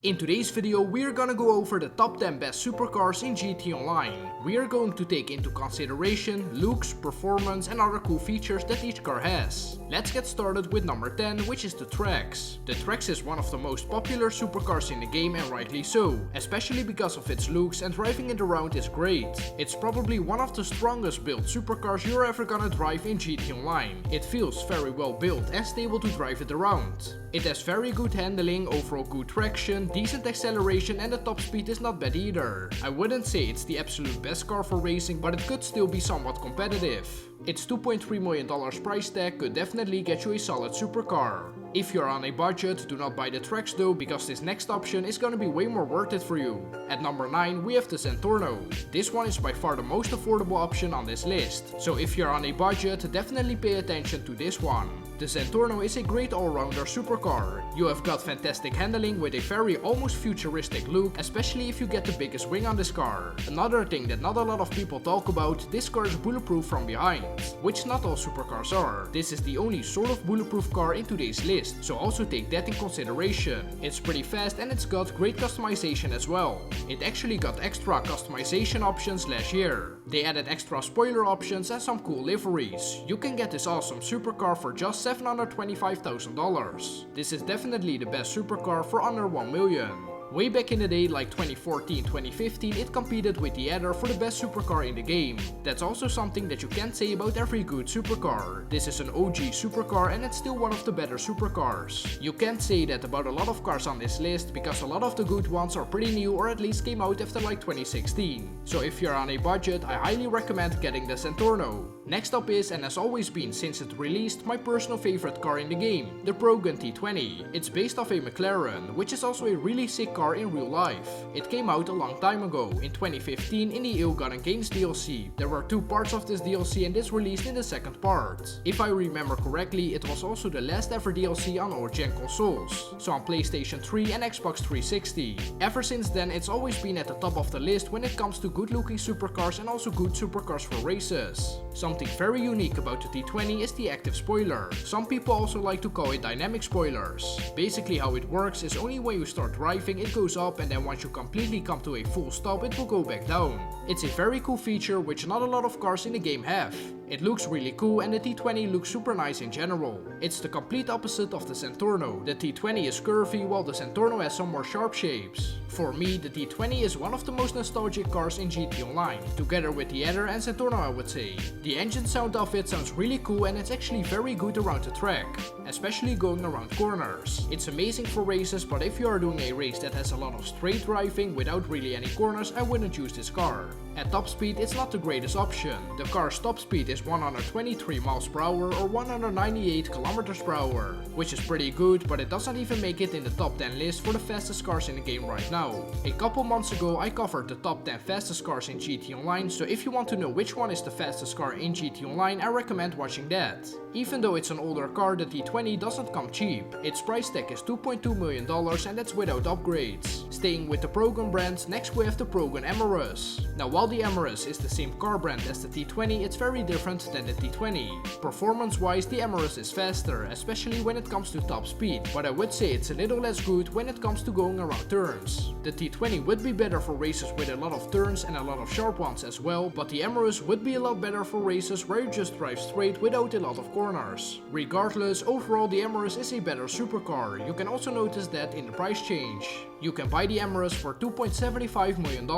In today's video, we're gonna go over the top 10 best supercars in GT Online. We are going to take into consideration looks, performance and other cool features that each car has. Let's get started with number 10, which is the Trax. The Trax is one of the most popular supercars in the game, and rightly so, especially because of its looks, and driving it around is great. It's probably one of the strongest built supercars you're ever gonna drive in GT Online. It feels very well built and stable to drive it around. It has very good handling, overall good traction, decent acceleration, and the top speed is not bad either. I wouldn't say it's the absolute best car for racing, but it could still be somewhat competitive. Its $2.3 million price tag could definitely get you a solid supercar. If you're on a budget, do not buy the Trax though, because this next option is gonna be way more worth it for you. At number 9, we have the Zentorno. This one is by far the most affordable option on this list, so if you're on a budget, definitely pay attention to this one. The Zentorno is a great all-rounder supercar. You have got fantastic handling with a very almost futuristic look, especially if you get the biggest wing on this car. Another thing that not a lot of people talk about, this car is bulletproof from behind, which not all supercars are. This is the only sort of bulletproof car in today's list, so also take that in consideration. It's pretty fast and it's got great customization as well. It actually got extra customization options last year. They added extra spoiler options and some cool liveries. You can get this awesome supercar for just $725,000. This is definitely the best supercar for under $1 million. Way back in the day, like 2014-2015, it competed with the Adder for the best supercar in the game. That's also something that you can't say about every good supercar. This is an OG supercar and it's still one of the better supercars. You can't say that about a lot of cars on this list, because a lot of the good ones are pretty new or at least came out after like 2016. So if you're on a budget, I highly recommend getting the Zentorno. Next up is, and has always been since it released, my personal favorite car in the game, the Progun T20. It's based off a McLaren, which is also a really sick car in real life. It came out a long time ago, in 2015, in the Ill-Gotten Gains DLC. There were 2 parts of this DLC and this released in the second part. If I remember correctly, it was also the last ever DLC on old-gen consoles, so on PlayStation 3 and Xbox 360. Ever since then, it's always been at the top of the list when it comes to good-looking supercars and also good supercars for races. Something very unique about the T20 is the active spoiler. Some people also like to call it dynamic spoilers. Basically how it works is only when you start driving it goes up, and then once you completely come to a full stop it will go back down. It's a very cool feature which not a lot of cars in the game have. It looks really cool and the T20 looks super nice in general. It's the complete opposite of the Zentorno. The T20 is curvy while the Zentorno has some more sharp shapes. For me, the T20 is one of the most nostalgic cars in GT Online, together with the Adder and Zentorno I would say. The engine sound of it sounds really cool and it's actually very good around the track, especially going around corners. It's amazing for races, but if you are doing a race that has a lot of straight driving without really any corners, I wouldn't use this car. At top speed, it's not the greatest option. The car's top speed is 123 miles per hour or 198 kilometers per hour, which is pretty good, but it doesn't even make it in the top 10 list for the fastest cars in the game right now. A couple months ago, I covered the top 10 fastest cars in GT Online, so if you want to know which one is the fastest car in GT Online, I recommend watching that. Even though it's an older car, the T20 doesn't come cheap. Its price tag is $2.2 million and that's without upgrades. Staying with the Progun brand, next we have the Progun Amarus. Now while the Amarus is the same car brand as the T20, it's very different than the T20. Performance wise, the Amarus is faster, especially when it comes to top speed, but I would say it's a little less good when it comes to going around turns. The T20 would be better for races with a lot of turns and a lot of sharp ones as well, but the Amarus would be a lot better for races where you just drive straight without a lot of corners. Regardless, overall the Amarus is a better supercar. You can also notice that in the price change. You can buy the Amarus for $2.75 million.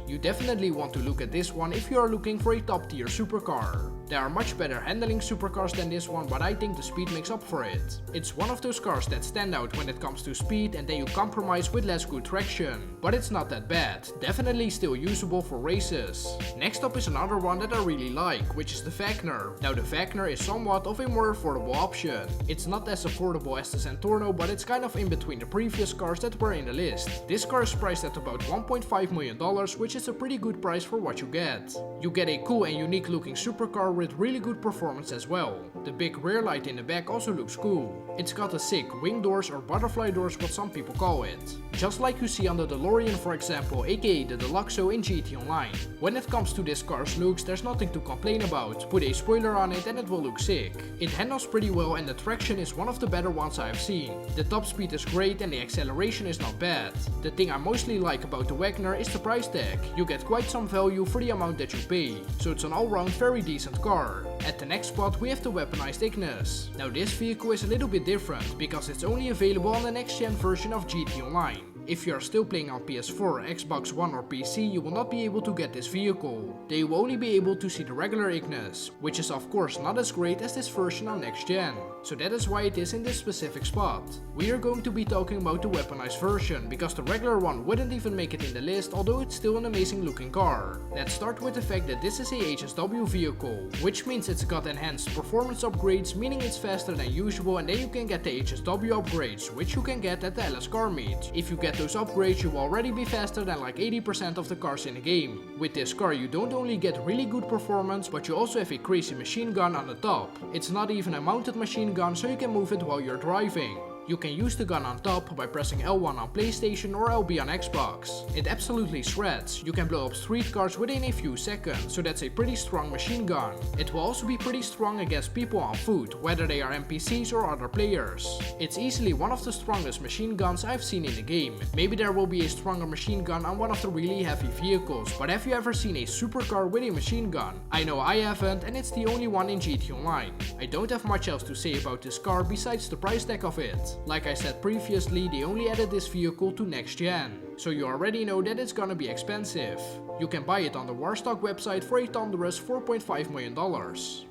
You definitely want to look at this one if you are looking for a top tier supercar. There are much better handling supercars than this one, but I think the speed makes up for it. It's one of those cars that stand out when it comes to speed, and then you compromise with less good traction. But it's not that bad, definitely still usable for races. Next up is another one that I really like, which is the Wagner. Now the Wagner is somewhat of a more affordable option. It's not as affordable as the Zentorno, but it's kind of in between the previous cars that were in the list. This car is priced at about $1.5 million, which is a pretty good price for what you get. You get a cool and unique looking supercar with really good performance as well. The big rear light in the back also looks cool. It's got a sick wing doors or butterfly doors, what some people call it. Just like you see on the DeLorean for example, aka the Deluxo in GT Online. When it comes to this car's looks, there's nothing to complain about. Put a spoiler on it and it will look sick. It handles pretty well and the traction is one of the better ones I've seen. The top speed is great and the acceleration is not bad. The thing I mostly like about the Wagner is the price tag. You get quite some value for the amount that you pay, so it's an all-round very decent car. At the next spot we have the weaponized Ignis. Now this vehicle is a little bit different because it's only available on the next gen version of GT Online. If you are still playing on PS4, Xbox One or PC, you will not be able to get this vehicle. They will only be able to see the regular Ignis, which is of course not as great as this version on next gen. So that is why it is in this specific spot. We are going to be talking about the weaponized version, because the regular one wouldn't even make it in the list, although it's still an amazing looking car. Let's start with the fact that this is a HSW vehicle, which means it's got enhanced performance upgrades, meaning it's faster than usual, and then you can get the HSW upgrades, which you can get at the LS Car Meet. If you get those upgrades, you will already be faster than like 80% of the cars in the game. With this car you don't only get really good performance, but you also have a crazy machine gun on the top. It's not even a mounted machine gun, so you can move it while you're driving. You can use the gun on top by pressing L1 on PlayStation or LB on Xbox. It absolutely shreds. You can blow up street cars within a few seconds, so that's a pretty strong machine gun. It will also be pretty strong against people on foot, whether they are NPCs or other players. It's easily one of the strongest machine guns I've seen in the game. Maybe there will be a stronger machine gun on one of the really heavy vehicles, but have you ever seen a supercar with a machine gun? I know I haven't, and it's the only one in GT Online. I don't have much else to say about this car besides the price tag of it. Like I said previously, they only added this vehicle to next gen, so you already know that it's gonna be expensive. You can buy it on the Warstock website for a thunderous $4.5 million.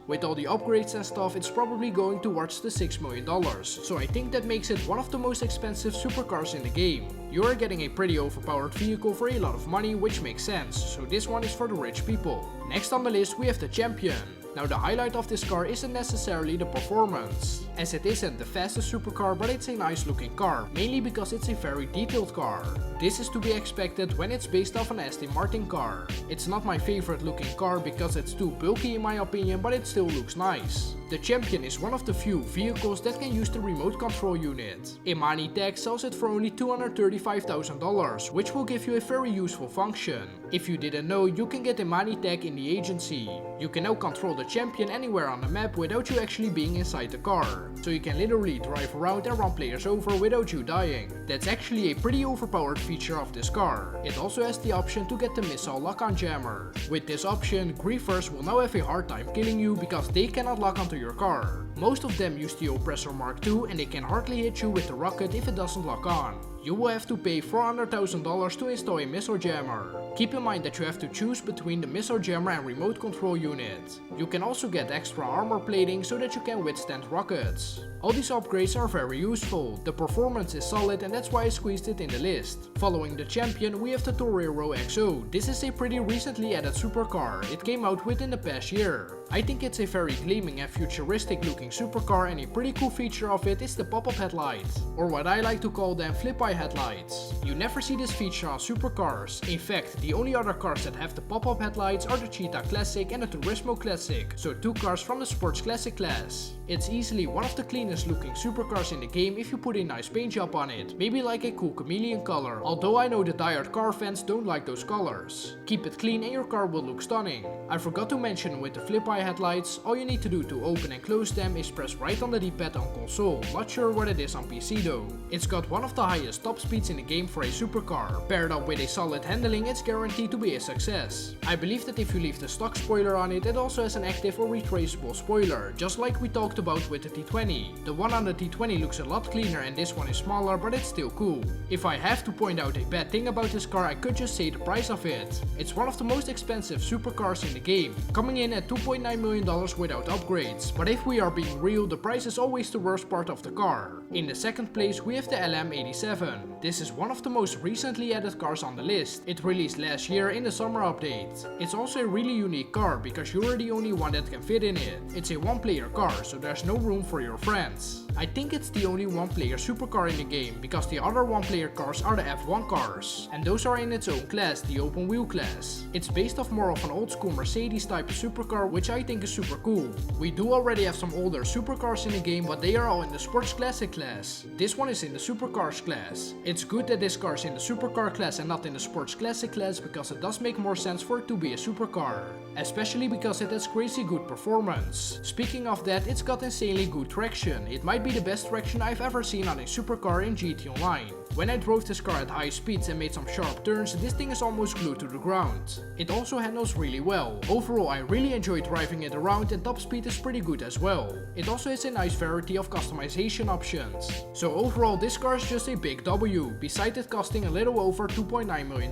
With all the upgrades and stuff, it's probably going towards the $6 million, so I think that makes it one of the most expensive supercars in the game. You are getting a pretty overpowered vehicle for a lot of money, which makes sense, so this one is for the rich people. Next on the list we have the Champion. Now the highlight of this car isn't necessarily the performance, as it isn't the fastest supercar, but it's a nice looking car, mainly because it's a very detailed car. This is to be expected when it's based off an Aston Martin car. It's not my favorite looking car because it's too bulky in my opinion, but it still looks nice. The Champion is one of the few vehicles that can use the remote control unit. Imani Tech sells it for only $235,000, which will give you a very useful function. If you didn't know, you can get Imani Tech in the agency. You can now control the Champion anywhere on the map without you actually being inside the car. So you can literally drive around and run players over without you dying. That's actually a pretty overpowered feature of this car. It also has the option to get the missile lock-on jammer. With this option, griefers will now have a hard time killing you because they cannot lock onto your car. Most of them use the Oppressor Mark II and they can hardly hit you with the rocket if it doesn't lock on. You will have to pay $400,000 to install a missile jammer. Keep in mind that you have to choose between the missile jammer and remote control unit. You can also get extra armor plating so that you can withstand rockets. All these upgrades are very useful, the performance is solid and that's why I squeezed it in the list. Following the Champion we have the Torero XO. This is a pretty recently added supercar, it came out within the past year. I think it's a very gleaming and futuristic looking supercar, and a pretty cool feature of it is the pop-up headlight, or what I like to call them flip-eye headlights. You never see this feature on supercars. In fact, the only other cars that have the pop-up headlights are the Cheetah Classic and the Turismo Classic, so two cars from the Sports Classic class. It's easily one of the cleanest looking supercars in the game if you put a nice paint job on it, maybe like a cool chameleon color, although I know the diehard car fans don't like those colors. Keep it clean and your car will look stunning. I forgot to mention with the flip-eye headlights, all you need to do to open and close them is press right on the D-pad on console, not sure what it is on PC though. It's got one of the highest top speeds in the game for a supercar. Paired up with a solid handling, it's guaranteed to be a success. I believe that if you leave the stock spoiler on it, it also has an active or retraceable spoiler, just like we talked about with the T20. The one on the T20 looks a lot cleaner and this one is smaller, but it's still cool. If I have to point out a bad thing about this car, I could just say the price of it. It's one of the most expensive supercars in the game, coming in at $2.9 million without upgrades. But if we are being real, the price is always the worst part of the car. In the second place we have the LM87. This is one of the most recently added cars on the list. It released last year in the summer update. It's also a really unique car because you're the only one that can fit in it. It's a one-player car, so there's no room for your friends. I think it's the only one-player supercar in the game, because the other one-player cars are the F1 cars, and those are in its own class, the open wheel class. It's based off more of an old school Mercedes type of supercar, which I think is super cool. We do already have some older supercars in the game, but they are all in the Sports Classic class. This one is in the Supercars class. It's good that this car is in the Supercar class and not in the Sports Classic class, because it does make more sense for it to be a supercar. Especially because it has crazy good performance. Speaking of that, it's got insanely good traction. It might might be the best traction I've ever seen on a supercar in GT Online. When I drove this car at high speeds and made some sharp turns, this thing is almost glued to the ground. It also handles really well. Overall, I really enjoy driving it around and top speed is pretty good as well. It also has a nice variety of customization options. So overall, this car is just a big W, besides it costing a little over $2.9 million.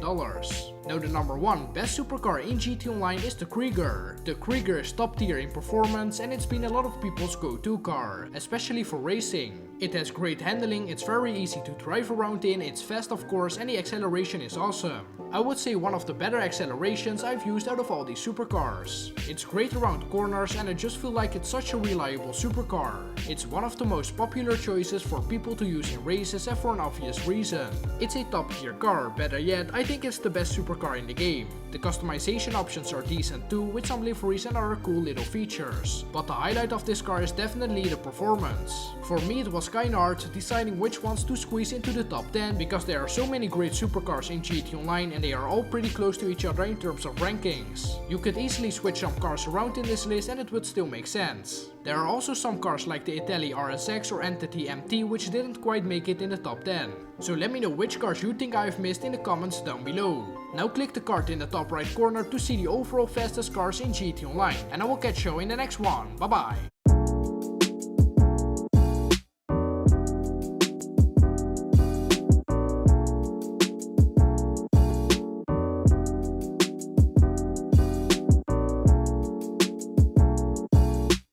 Now the number 1 best supercar in GT Online is the Krieger. The Krieger is top tier in performance and it's been a lot of people's go-to car, especially for racing. It has great handling, it's very easy to drive around in, it's fast of course, and the acceleration is awesome. I would say one of the better accelerations I've used out of all these supercars. It's great around corners and I just feel like it's such a reliable supercar. It's one of the most popular choices for people to use in races and for an obvious reason. It's a top tier car, better yet, I think it's the best supercar in the game. The customization options are decent too, with some liveries and other cool little features. But the highlight of this car is definitely the performance. For me it was kinda hard deciding which ones to squeeze into the top 10 because there are so many great supercars in GT Online and they are all pretty close to each other in terms of rankings. You could easily switch some cars around in this list and it would still make sense. There are also some cars like the Italy RSX or Entity MT which didn't quite make it in the top 10. So let me know which cars you think I've missed in the comments down below. Now click the card in the top right corner to see the overall fastest cars in GT Online, and I will catch you in the next one. Bye bye.